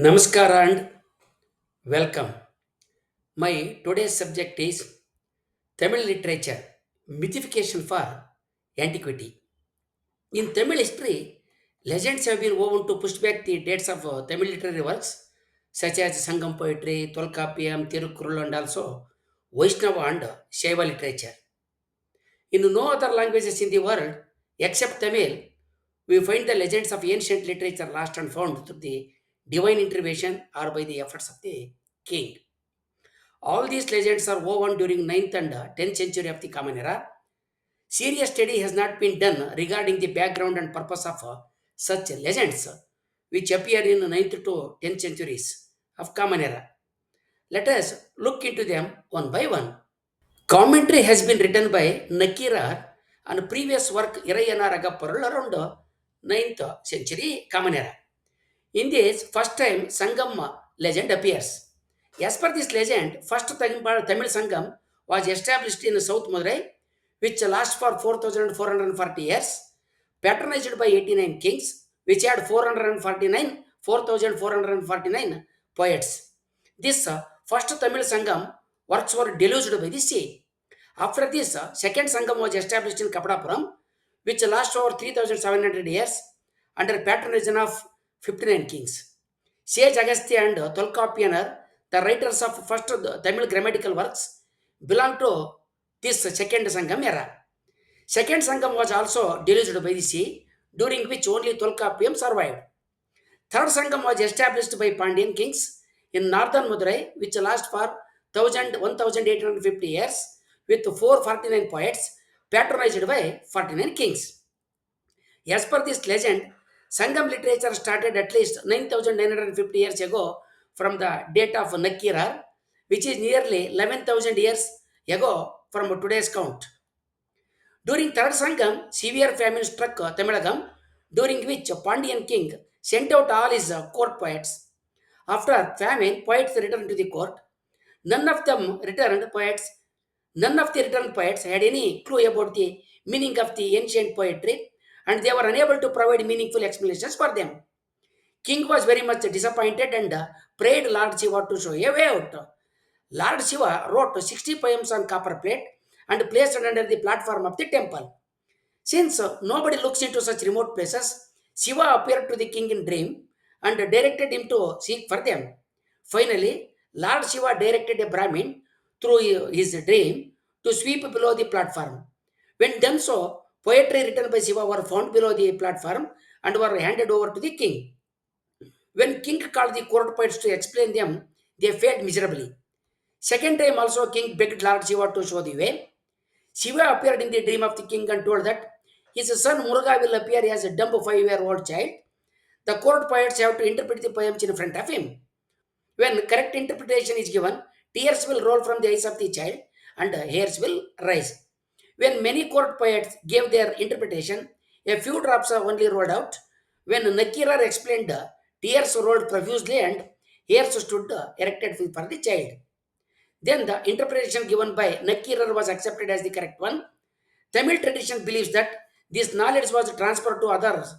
Namaskara and welcome. My today's subject is Tamil literature, mythification for antiquity. In Tamil history, legends have been woven to push back the dates of Tamil literary works such as Sangam poetry, Tolkappiyam, Tirukkural, and also Vaishnava and Shaiva literature. In no other languages in the world except Tamil, we find the legends of ancient literature lost and found through the divine intervention or by the efforts of the king. All these legends are woven during ninth and 10th century of the Common Era. Serious study has not been done regarding the background and purpose of such legends, which appear in ninth to 10th centuries of Common Era. Let us look into them one by one. Commentary has been written by Nakira on previous work Irayana Ragapparul around 9th century Common Era. In this, first time Sangam legend appears. As per this legend, first Tamil Sangam was established in South Madurai, which lasts for 4,440 years, patronized by 89 kings, which had 449 poets. This first Tamil Sangam works were deluged by the sea. After this, second Sangam was established in Kapadapuram, which lasted over 3,700 years under patronage of 59 kings. Sage Agastya and Tolkappiyam, the writers of first Tamil grammatical works, belong to this second Sangam era. Second Sangam was also deluged by the sea, during which only Tolkappiyam survived. Third Sangam was established by Pandyan kings in northern Madurai, which lasted for 1850 years, with 449 poets, patronized by 49 kings. As per this legend, Sangam literature started at least 9,950 years ago from the date of Nakira, which is nearly 11,000 years ago from today's count. During Third Sangam, severe famine struck Tamilagam, during which Pandyan king sent out all his court poets. After famine, poets returned to the court. None of them returned poets. None of the returned poets had any clue about the meaning of the ancient poetry, and they were unable to provide meaningful explanations for them. King was very much disappointed and prayed Lord Shiva to show a way out. Lord Shiva wrote 60 poems on copper plate and placed it under the platform of the temple. Since nobody looks into such remote places, Shiva appeared to the king in dream and directed him to seek for them. Finally, Lord Shiva directed a Brahmin through his dream to sweep below the platform. When done so, poetry written by Shiva were found below the platform and were handed over to the king. When king called the court poets to explain them, they failed miserably. Second time also king begged Lord Shiva to show the way. Shiva appeared in the dream of the king and told that his son Muruga will appear as a dumb 5-year-old child. The court poets have to interpret the poems in front of him. When correct interpretation is given, tears will roll from the eyes of the child and hairs will rise. When many court poets gave their interpretation, a few drops are only rolled out. When Nakira explained, tears rolled profusely and hairs stood erected for the child. Then the interpretation given by Nakkirar was accepted as the correct one. Tamil tradition believes that this knowledge was transferred to others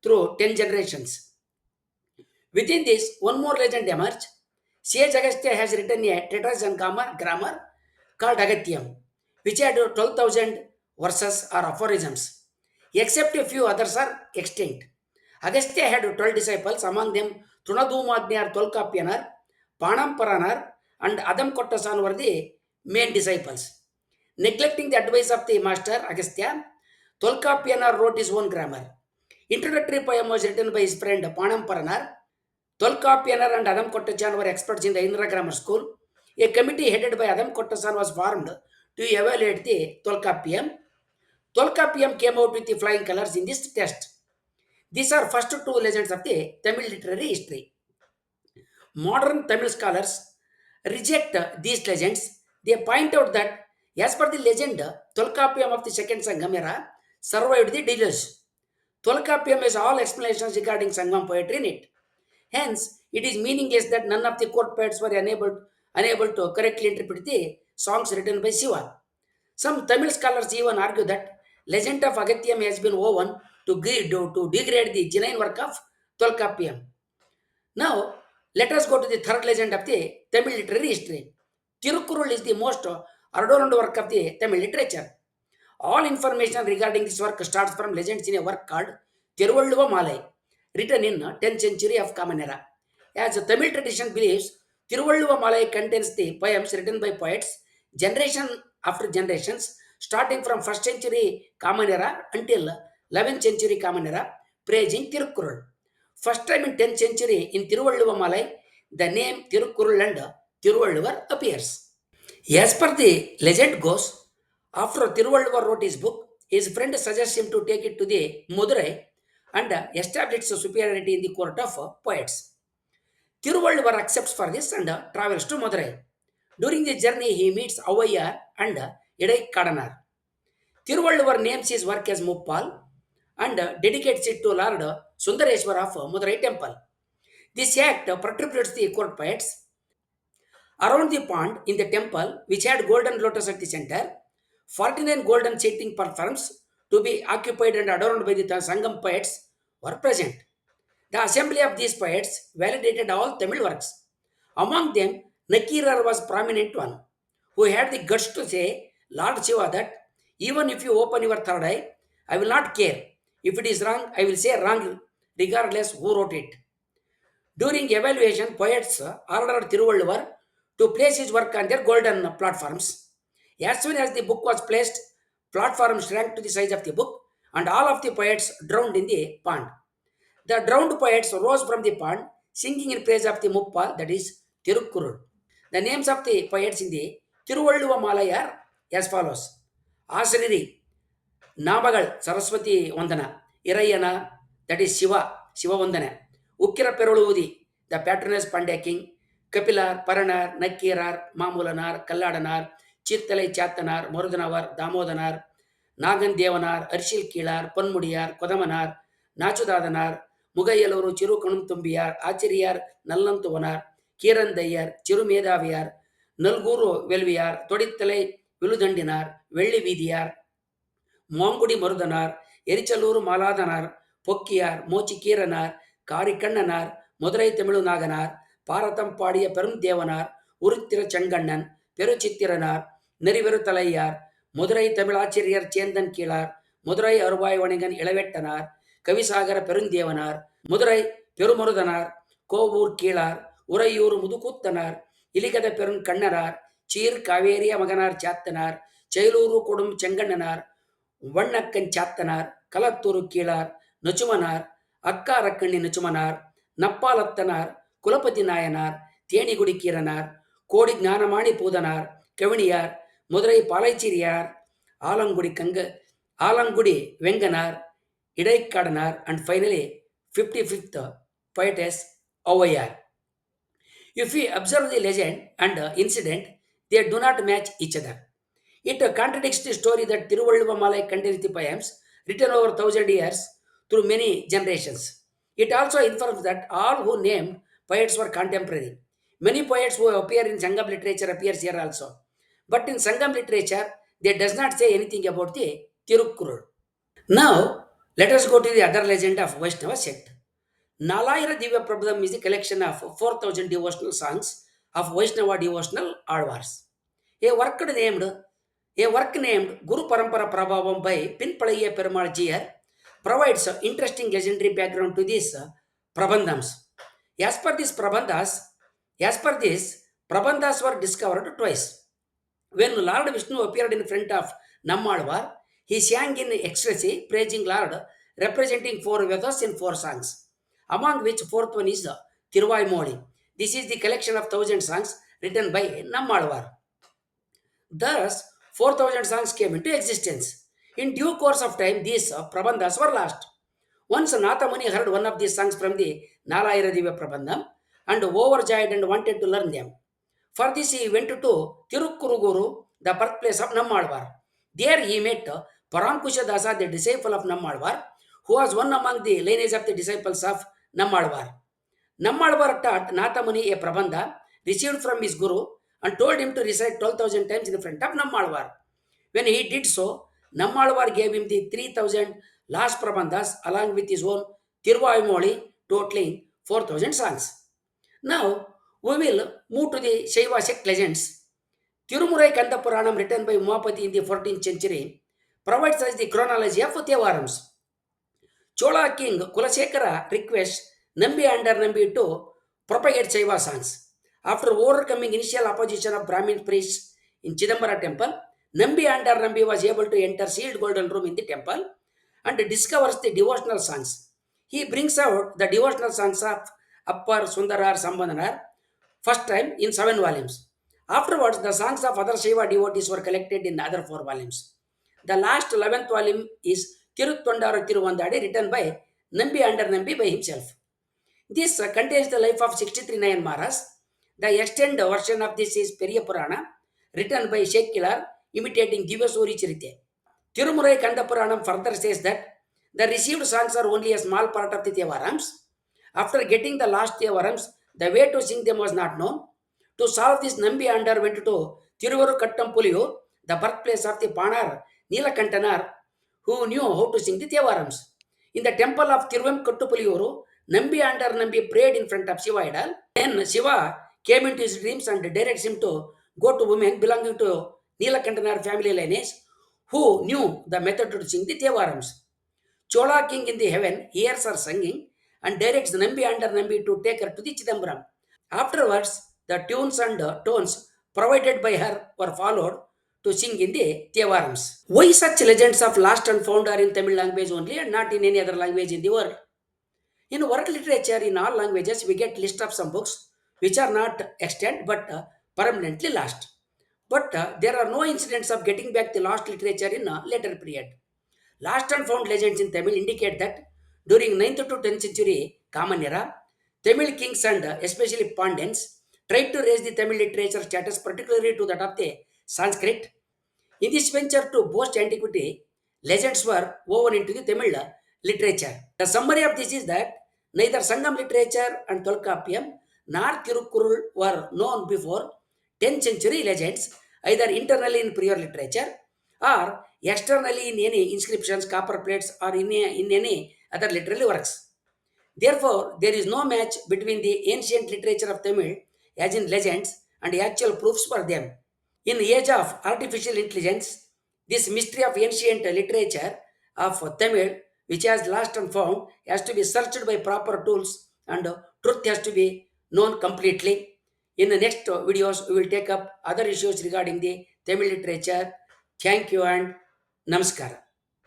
through 10 generations. Within this, one more legend emerged. Sage Agastya has written a treatise on grammar called Agatyam, which had 12,000 verses or aphorisms. Except a few others are extinct. Agastya had 12 disciples, among them Tunadumagnyar Tolkapyanar, Panamparanar, and Adam Kottasan were the main disciples. Neglecting the advice of the master Agastya, Tolkapyanar wrote his own grammar. Introductory poem was written by his friend Panamparanar. Tolkappiyam and Adam Kottachan were experts in the Indra Grammar School. A committee headed by Adam Kottasan was formed to evaluate the Tolkappiyam. Tolkappiyam came out with the flying colors in this test. These are first two legends of the Tamil literary history. Modern Tamil scholars reject these legends. They point out that, as per the legend, Tolkappiyam of the second Sangam era survived the deluge. Tolkappiyam has all explanations regarding Sangam poetry in it. Hence, it is meaningless that none of the court poets were unable to correctly interpret the songs written by Shiva. Some Tamil scholars even argue that legend of Agatyam has been woven to degrade the genuine work of Tolkappiyam. Now, Let us go to the third legend of the Tamil literary history. Tirukkural is the most adorned work of the Tamil literature. All information regarding this work starts from legends in a work called Tiruvallua Malai, written in 10th century of Common Era. As the Tamil tradition believes, Tiruvallua Malai contains the poems written by poets generation after generations, starting from 1st century Common Era until 11th century Common Era, praising Tirukkural. First time in 10th century in Tiruvallua Malai, the name Tirukkural and Tiruvalluvar appears. As per the legend goes, after Tiruvalluvar wrote his book, his friend suggests him to take it to the Madurai and establish superiority in the court of poets. Tiruvalluvar accepts for this and travels to Madurai. During the journey, he meets Avaya and Idai Kadanar. Tiruvalluvar names his work as Muppal and dedicates it to Lord Sundareswar of Madurai temple. This act perturbates the court poets. Around the pond in the temple, which had golden lotus at the center, 49 golden seating platforms to be occupied and adorned by the Sangam poets were present. The assembly of these poets validated all Tamil works. Among them, Nakira was prominent one, who had the guts to say, Lord Shiva, that even if you open your third eye, I will not care. If it is wrong, I will say wrong, regardless who wrote it. During evaluation, poets ordered Thiruvalluvar to place his work on their golden platforms. As soon as the book was placed, platforms shrank to the size of the book, and all of the poets drowned in the pond. The drowned poets rose from the pond, singing in praise of the Muppal, that is Tirukkural. The names of the poets in the Tiruvalluva Malai are as follows: Asriri, Namagal, Saraswati Vandana, Irayana, that is Shiva, Shiva Vandana, Ukira Peruludi, the patroness Pandya King, Kapilar, Paranar, Nakirar, Mamulanar, Kalladanar, Chittalai Chatanar, Murudanavar, Damodanar, Nagan Devanar, Arshil Kilar, Panmudiyar, Kodamanar, Nachudadanar, Mugayaluru, Chiru Kanumtumbiyar, Achariyar, Nallantuvanar, Kiran Dayar, Chiru Medaviyar, Nalguru Velviyar, Todittalai, Viludandinar, Velli Vidiyar, மோங்குடி Marudhanar எரிச்சலூர் மாலாதனார் பொக்கியார் மோச்சிக்கீரனார் Karikkannanar Madurai தமிழுநாகனார் பாரதம் பாடிய பெரும் தேவனார் உருத்திர செங்கண்ணன் பெருச்சித்திரனார் நெறிவெறு தலையார் மதுரை தமிழாசிரியர் சேந்தன் கீழார் மதுரை அருவாய் வணிகன் இளவெட்டனார் கவிசாகர பெருந்தேவனார் மதுரை பெருமருதனார் கோவூர் கீழார் உறையூர் முதுகூத்தனார் இலிகத பெருங்கண்ணனார் சீர் காவேரிய மகனார் சாத்தனார் செயலூரு கொடும் செங்கண்ணனார் வண்ணக்கன் Sathanar கலத்தூரு கீழார் நச்சுமனார் அக்காரக்கண்ணி நச்சுமனார் நப்பாலத்தனார் குலபதி Nayanar Thenikudi Keeranar Kodi Gnanamani Boothanar Kevaniyar Madurai Palaicheeriyar Alangudi Alangudi Venganar Idaikkadanar and finally 55th poetess Avayar. If we observe the legend and incident, they do not match each other. It contradicts the story that Tiruvalluvamalai contains the poems written over 1,000 years through many generations. It also infers that all who named poets were contemporary. Many poets who appear in Sangam literature appears here also. But in Sangam literature, they does not say anything about the Tirukkural. Now, let us go to the other legend of Vaishnava sect. Nalayira Divya Prabandham is a collection of 4,000 devotional songs of Vaishnava devotional Alvars. A work named Guru Parampara Prabhavam by Pinpalaya Perumal Jiyar provides an interesting legendary background to these Prabandhams. As per this, Prabandhas were discovered twice. When Lord Vishnu appeared in front of Nammalvar, he sang in ecstasy, praising Lord, representing four Vedas in four songs, among which fourth one is Tiruvai. This is the collection of 1,000 songs written by Nammalvar. Thus, 4,000 songs came into existence. In due course of time, these Prabandhas were lost. Once Nathamuni heard one of these songs from the Nalayira Divya Prabandham and overjoyed and wanted to learn them. For this, he went to Tirukkuruguru, the birthplace of Nammalvar. There he met Paramkusha Dasa, the disciple of Nammalvar, who was one among the lineage of the disciples of Nammalvar. Nammalvar taught Nathamuni a Prabandha received from his Guru and told him to recite 12,000 times in front of Nammalvar. When he did so, Nammalvar gave him the 3,000 last Prabandhas along with his own Tiruvayumoli, totaling 4,000 songs. Now we will move to the Shaiva sect legends. Tirumurai Kanda Puranam, written by Umapati in the 14th century, provides us the chronology of Devarams. Chola king Kulasekara requests Nambi and Nambi to propagate Shaiva songs. After overcoming initial opposition of Brahmin priests in Chidambara temple, Nambi and Nambi was able to enter sealed golden room in the temple and discovers the devotional songs. He brings out the devotional songs of Appar, Sundarar, Sambandhanar first time in 7 volumes. Afterwards, the songs of other Shiva devotees were collected in other 4 volumes. The last 11th volume is Tiruttondara Tiruvandadi, written by Nambi under Nambi by himself. This contains the life of 63 Nayanmaras. The extended version of this is Periya Purana, written by Sheikh Kilar, imitating Divya Suri Charite. Tirumurai Kandapuranam further says that the received songs are only a small part of the Devarams. After getting the last Devarams, the way to sing them was not known. To solve this, Nambi Andar went to Tiruvaru Kattampuliyur, the birthplace of the Panar Neelakantanar, who knew how to sing the Devarams. In the temple of Tiruvam Kattupuliyuru, Nambi Andar Nambi prayed in front of Shiva idol. Then Shiva came into his dreams and directs him to go to women belonging to Neelakantanar family lineage who knew the method to sing the Devarams. Chola king in the heaven hears her singing and directs Nambi under Nambi to take her to the Chidambaram. Afterwards, the tunes and tones provided by her were followed to sing in the Devarams. Why such legends of lost and found are in Tamil language only and not in any other language in the world? In world literature in all languages, we get list of some books which are not extant but permanently lost. But there are no incidents of getting back the lost literature in a later period. Lost and found legends in Tamil indicate that during 9th to 10th century Common Era, Tamil kings and especially Pandans tried to raise the Tamil literature status, particularly to that of the Sanskrit. In this venture to boast antiquity, legends were woven into the Tamil literature. The summary of this is that neither Sangam literature and Tolkappiyam nor Tirukkural were known before 10th century legends, either internally in prior literature or externally in any inscriptions, copper plates, or in any other literary works. Therefore, there is no match between the ancient literature of Tamil, as in legends, and the actual proofs for them. In the age of artificial intelligence, this mystery of ancient literature of Tamil, which has lost and found, has to be searched by proper tools and truth has to be known completely. In the next videos, we will take up other issues regarding the Tamil literature. Thank you and namaskar.